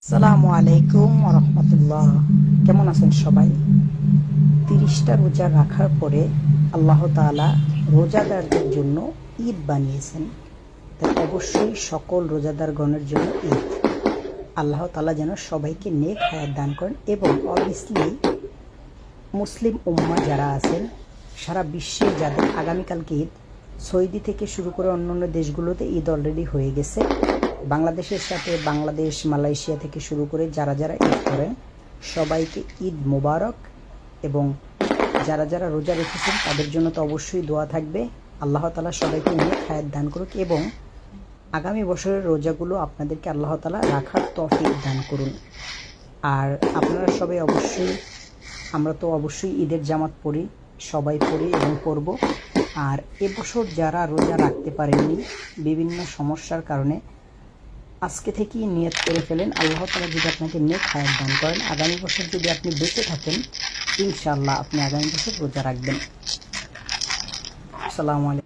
আসসালামু আলাইকুম রহমতুল্লাহ। কেমন আছেন সবাই? 30টা রোজা রাখার পরে আল্লাহ তাআলা রোজাদারদের জন্য ঈদ বানিয়েছেন। তাই অবশ্যই সকল রোজাদারগণের জন্য ঈদ। আল্লাহ তাআলা যেন সবাইকে নেক হায়াত দান করেন এবং অবভিয়াসলি মুসলিম উম্মাহ যারা আছেন সারা বিশ্বে যাদের আগামীকালকে ঈদ, সৌদি থেকে শুরু করে অন্যান্য দেশগুলোতে ঈদ অলরেডি হয়ে গেছে। বাংলাদেশের সাথে বাংলাদেশ, মালয়েশিয়া থেকে শুরু করে যারা যারা ঈদ করেন সবাইকে ঈদ মোবারক। এবং যারা যারা রোজা রেখেছেন তাদের জন্য তো অবশ্যই দোয়া থাকবে। আল্লাহ তাআলা সবাইকে নেক হায়াত দান করুক এবং আগামী বছরের রোজাগুলো আপনাদেরকে আল্লাহ তাআলা রাখার তৌফিক দান করুন। আর আপনারা সবাই অবশ্যই, আমরা তো অবশ্যই ঈদের জামাত পড়ি, সবাই পড়ি এবং পড়ব। আর এবছর যারা রোজা রাখতে পারেননি বিভিন্ন সমস্যার কারণে, আজকে থেকেই নিয়ত করে ফেলেন, আল্লাহ তাআলা যদি আপনাকে নেক হায়াত দান করেন, আগামী বছর যদি আপনি বেঁচে থাকেন ইনশাআল্লাহ আপনি আগামী বছর রোজা রাখবেন। আসসালামু আলাইকুম।